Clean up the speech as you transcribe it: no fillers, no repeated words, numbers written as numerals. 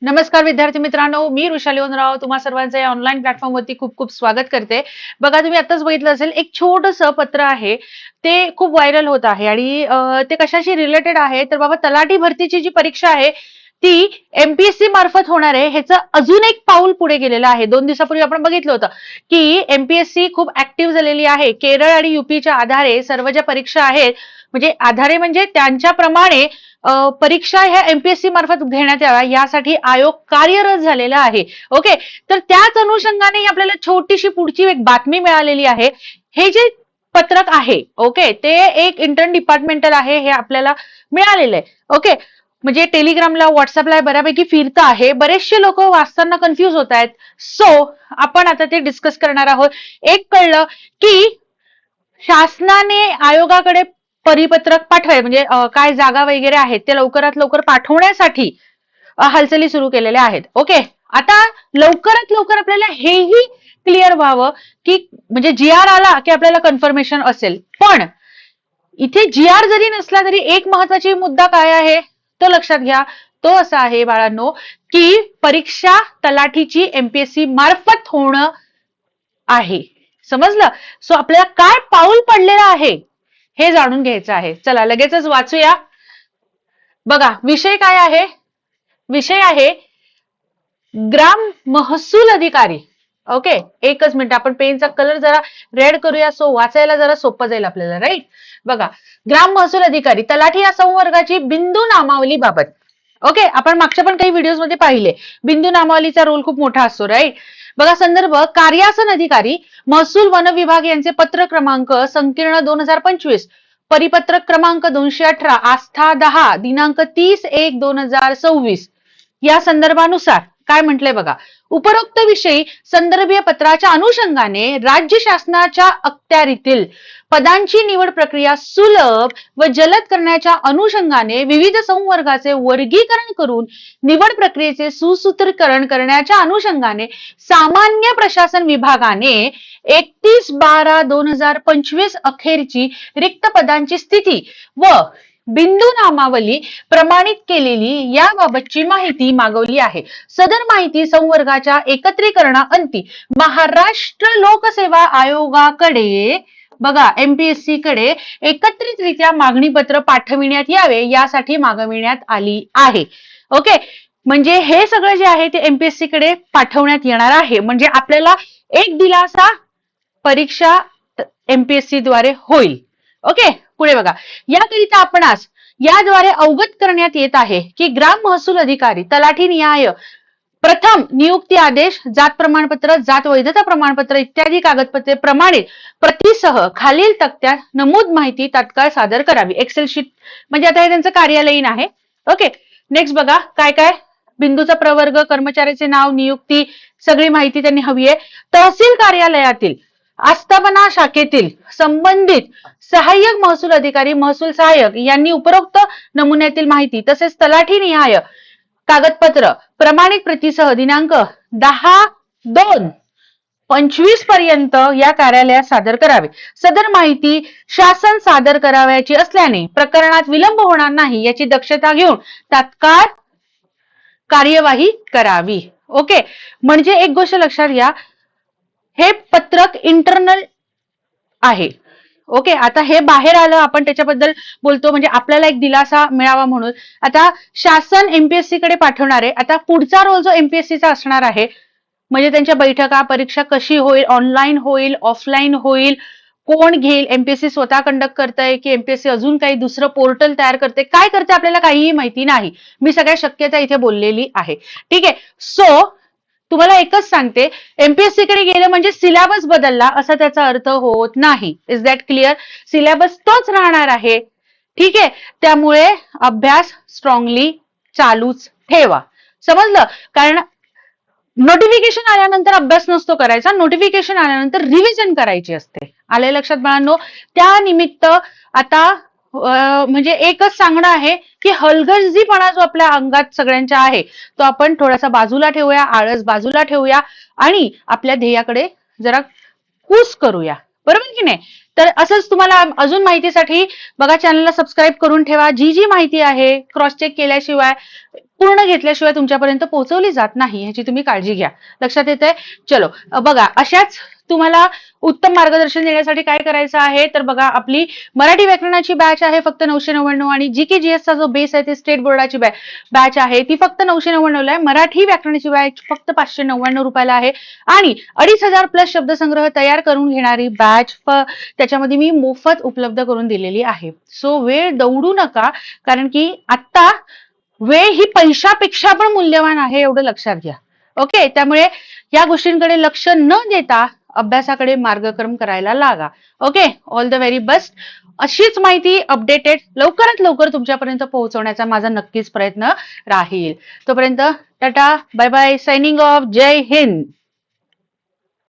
नमस्कार विद्यार्थी मित्रांनो, मी ऋषाली ओनराव तुम्हा सर्वांचं या ऑनलाईन प्लॅटफॉर्मवरती खूप खूप स्वागत करते. बघा, तुम्ही आताच बघितलं असेल, एक छोटंसं पत्र आहे. ते खूप व्हायरल होत आहे आणि ते कशाशी रिलेटेड आहे तर बाबा, तलाठी भरतीची जी परीक्षा आहे ती एमपीएससी मार्फत होणार आहे. ह्याचं अजून एक पाऊल पुढे गेलेलं आहे. 2 दिवसापूर्वी आपण बघितलं होतं की एमपीएससी खूप ऍक्टिव्ह झालेली आहे. केरळ आणि युपीच्या आधारे सर्व ज्या परीक्षा आहेत, म्हणजे आधारे म्हणजे त्यांच्याप्रमाणे परीक्षा ह्या एमपीएससी मार्फत घेण्यात याव्या यासाठी आयोग कार्यरत झालेला आहे. ओके, तर त्याच अनुषंगाने आपल्याला छोटीशी पुढची एक बातमी मिळालेली आहे. हे जे पत्रक आहे, ओके, ते एक इंटर्न डिपार्टमेंटल आहे, हे आपल्याला मिळालेलं आहे. ओके, म्हणजे टेलिग्रामला, व्हॉट्सअपला बऱ्यापैकी फिरतं आहे. बरेचसे लोक वाचताना कन्फ्युज होत आहेत. सो आपण आता ते डिस्कस करणार आहोत. एक कळलं की शासनाने आयोगाकडे परिपत्रक पाठवाय, म्हणजे काय जागा वगैरे आहेत ते लवकरात लवकर पाठवण्यासाठी हालचाली सुरू केलेल्या आहेत. ओके, आता लवकरात लवकर आपल्याला हेही क्लिअर व्हावं की म्हणजे जी आर आला की आपल्याला कन्फर्मेशन असेल. पण इथे जी आर जरी नसला तरी एक महत्वाची मुद्दा काय आहे तो लक्षात घ्या. तो असा आहे बाळांनो की परीक्षा तलाठीची एमपीएससी मार्फत होणं आहे. समजलं? सो आपल्याला काय पाऊल पडलेलं आहे हे जाणून घ्यायचं आहे. चला लगेचच वाचूया. बघा, विषय काय आहे? विषय आहे ग्राम महसूल अधिकारी. ओके, एकच मिनिट, आपण पेनचा कलर जरा रेड करूया, सो वाचायला जरा सोपं जाईल आपल्याला. राईट, बघा, ग्राम महसूल अधिकारी तलाठी या संवर्गाची बिंदू नामावली बाबत. ओके, आपण मागच्या पण काही व्हिडिओ मध्ये पाहिले, बिंदू नामावलीचा रोल खूप मोठा असतो. राईट, बघा, संदर्भ कार्यासन अधिकारी महसूल वन विभाग यांचे पत्र क्रमांक संकीर्ण 2025, परिपत्रक क्रमांक 218, आस्था 10, दिनांक 30/1/2026 या संदर्भानुसार काय म्हटलंय बघा. उपरोक्त विषयी संदर्भीय पत्राच्या अनुषंगाने राज्य शासनाच्या अखत्यारीतील पदांची निवड प्रक्रिया सुलभ व जलद करण्याच्या अनुषंगाने विविध संवर्गाचे वर्गीकरण करून निवड प्रक्रियेचे सुसूत्रीकरण करण्याच्या अनुषंगाने सामान्य प्रशासन विभागाने 31/12/2025 अखेरची रिक्त पदांची स्थिती व बिंदू नामावली प्रमाणित केलेली याबाबतची माहिती मागवली आहे. सदर माहिती संवर्गाच्या एकत्रीकरणाअंती महाराष्ट्र लोकसेवा आयोगाकडे, बघा, एमपीएससी कडे एकत्रितरित्या मागणी पत्र पाठविण्यात यावे यासाठी मागविण्यात आली आहे. ओके, म्हणजे हे सगळं जे आहे ते एमपीएससी कडे पाठवण्यात येणार आहे. म्हणजे आपल्याला एक दिलासा परीक्षा एमपीएससी द्वारे होईल. ओके, पुढे बघा, याकरिता आपणास याद्वारे अवगत करण्यात येत आहे की ग्राम महसूल अधिकारी तलाठी निहाय प्रथम नियुक्ती आदेश, जात प्रमाणपत्र, जात वैधता प्रमाणपत्र इत्यादी कागदपत्रे प्रमाणित प्रतीसह खालील तक्त्यात नमूद माहिती तात्काळ सादर करावी. एक्सेल शीट, म्हणजे आता हे त्यांचं कार्यालयीन आहे. ओके, नेक्स्ट बघा काय काय. बिंदूचा प्रवर्ग, कर्मचाऱ्याचे नाव, नियुक्ती, सगळी माहिती त्यांनी हवी आहे. तहसील कार्यालयातील आस्थापना शाखेतील संबंधित सहाय्यक महसूल अधिकारी, महसूल सहाय्यक यांनी उपरोक्त नमुन्यातील माहिती तसेच तलाठी निहाय कागदपत्र प्रमाणित प्रतीसह दिनांक 10/2/25 पर्यंत या कार्यालयात सादर करावे. सदर माहिती शासन सादर करावयाची असल्याने प्रकरणात विलंब होणार नाही याची दक्षता घेऊन तात्काळ कार्यवाही करावी. ओके, म्हणजे एक गोष्ट लक्षात घ्या, हे पत्रक इंटरनल आहे. ओके, आता हे बाहेर आलं, आपण त्याच्याबद्दल बोलतो म्हणजे आपल्याला एक दिलासा मिळावा म्हणून. आता शासन एमपीएससी कडे पाठवणार आहे. आता पुढचा रोल जो एमपीएससीचा असणार आहे, म्हणजे त्यांच्या बैठका, परीक्षा कशी होईल, ऑनलाईन होईल, ऑफलाईन होईल, कोण घेईल, एमपीएससी स्वतः कंडक्ट करताय की एमपीएससी अजून काही दुसरं पोर्टल तयार करते, काय करते आपल्याला काहीही माहिती नाही. मी सगळ्या शक्यता इथे बोललेली आहे. ठीक आहे, सो तुम्हाला एकच सांगते, एमपीएससी कडे गेलं म्हणजे सिलेबस बदलला असा त्याचा अर्थ होत नाही. Is that clear? सिलेबस तोच राहणार आहे. ठीक आहे, त्यामुळे अभ्यास स्ट्रॉंगली चालूच ठेवा. समजलं? कारण नोटिफिकेशन आल्यानंतर अभ्यास नसतो करायचा, नोटिफिकेशन आल्यानंतर रिव्हिजन करायची असते. आले लक्षात बाळांनो? त्या निमित्त आता म्हणजे एकच सांगणं आहे की हलगर्जीपणा जो आपल्या अंगात सगळ्यांच्या आहे तो आपण थोडासा बाजूला ठेवूया, आळस बाजूला ठेवूया आणि आपल्या ध्येयाकडे जरा कूच करूया. बरोबर की नाही? तर असंच तुम्हाला अजून माहितीसाठी बघा चॅनलला सबस्क्राईब करून ठेवा. जी जी माहिती आहे क्रॉस चेक केल्याशिवाय, पूर्ण घेतल्याशिवाय तुमच्यापर्यंत पोहोचवली जात नाही, ह्याची तुम्ही काळजी घ्या. लक्षात येतंय? चलो बघा, अशाच तुम्हाला उत्तम मार्गदर्शन देण्यासाठी काय करायचं आहे, तर बघा आपली मराठी व्याकरणाची बॅच आहे फक्त 999, आणि जीके जीएसचा जो बेस आहे ते स्टेट बोर्डाची बॅच आहे ती फक्त 999 ला आहे. मराठी व्याकरणाची बॅच फक्त 599 रुपयाला आहे. आणि 2500 प्लस शब्दसंग्रह तयार करून घेणारी बॅच त्याच्यामध्ये मी मोफत उपलब्ध करून दिलेली आहे. सो वेळ दौडू नका, कारण की आता वेळ ही पैशापेक्षा पण मूल्यवान आहे, एवढं लक्षात घ्या. ओके, त्यामुळे या गोष्टींकडे लक्ष न देता अभ्यासाकडे मार्गक्रम करायला लागा. Okay, all the very best. अशीच माहिती अपडेटेड लवकरात लवकर तुमच्यापर्यंत पोहोचवण्याचा माझा नक्कीच प्रयत्न राहील. तोपर्यंत tata, bye bye, signing off, जय हिंद.